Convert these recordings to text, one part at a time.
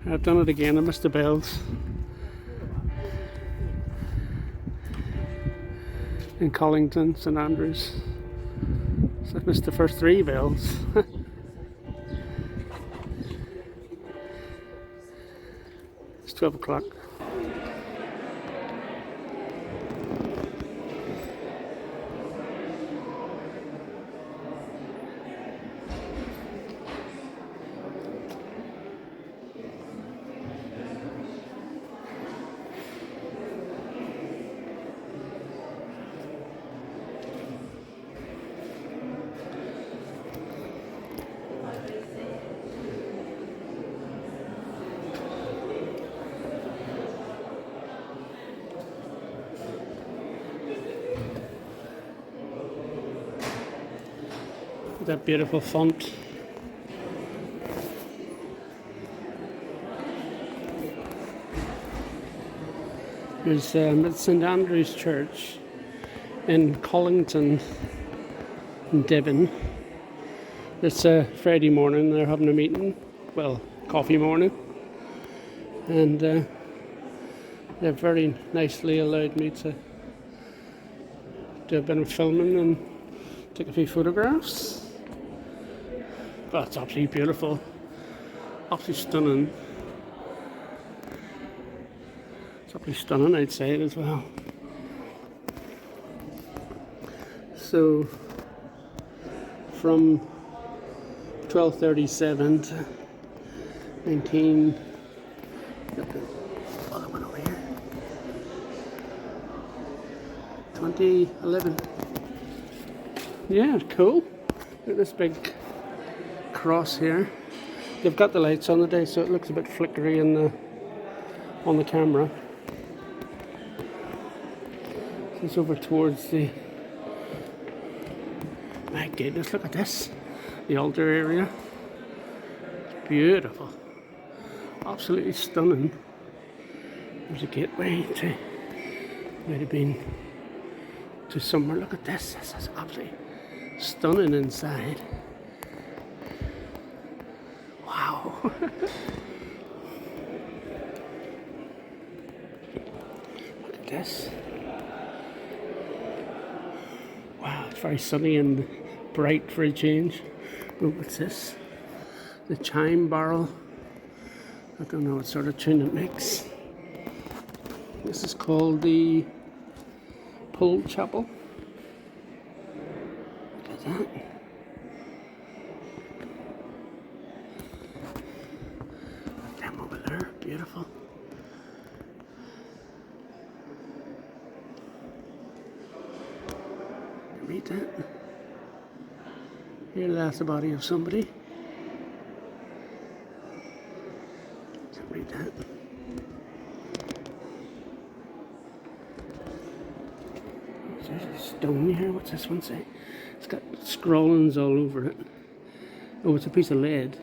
I've done it again, I missed the bells. In Colyton, St Andrews. So I've missed the first 3 bells. It's 12 o'clock. That beautiful font. There's St Andrew's Church in Colyton, in Devon. It's a Friday morning, they're having a meeting, well, coffee morning, and they've very nicely allowed me to do a bit of filming and take a few photographs. But it's absolutely beautiful, absolutely stunning. It's absolutely stunning outside as well. So from 1237 to 2011. Yeah, cool. Look at this big cross here. They've got the lights on today, so it looks a bit flickery on the camera. It's over towards the. My goodness, look at this. The altar area. It's beautiful. Absolutely stunning. There's a gateway to. Might have been to somewhere. Look at this. This is absolutely stunning inside. Wow. Look at this. Wow, it's very sunny and bright for a change. Oh, what's this? The chime barrel. I don't know what sort of tune it makes. This is called the Pull Chapel. Look at that. Them over there, beautiful. Read that. Here lies the body of somebody. Can't read that. There's a stone here. What's this one say? It's got scrawlings all over it. Oh, it's a piece of lead.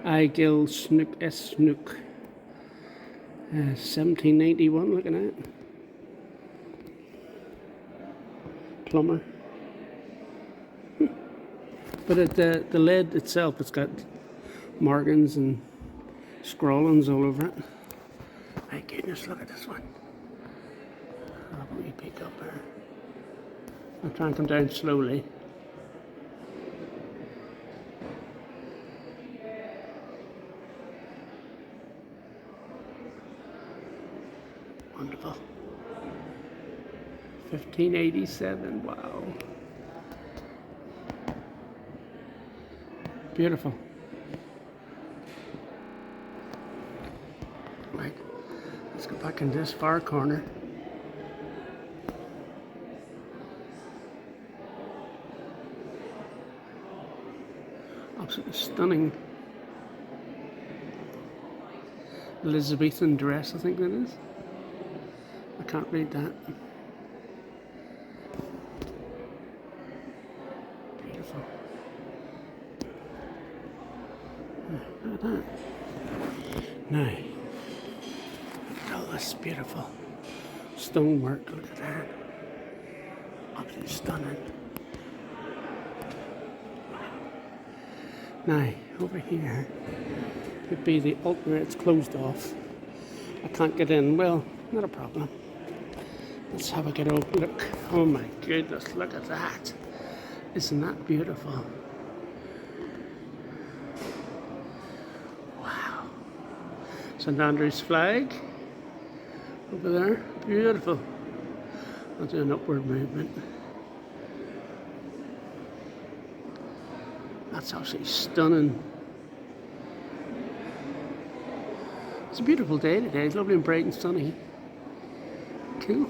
I Gil Snook S Snook. 1791. Looking at it. Plumber. But the lead itself, it's got markings and scrawlings all over it. My goodness, look at this one. I'll probably pick up there. I'll try and come down slowly. Wonderful. 1587, wow. Beautiful. Right, let's go back in this far corner. Absolutely stunning. Elizabethan dress, I think that is. I can't read that. Beautiful. Look at that. Now, look at all this beautiful stonework. Look at that. Absolutely stunning. Now, over here, Could be the altar, it's closed off. I can't get in. Well, not a problem. Let's have a good old look. Oh my goodness, look at that. Isn't that beautiful? Wow. St Andrew's flag over there. Beautiful. I'll do an upward movement. That's absolutely stunning. It's a beautiful day today. It's lovely and bright and sunny. Cool.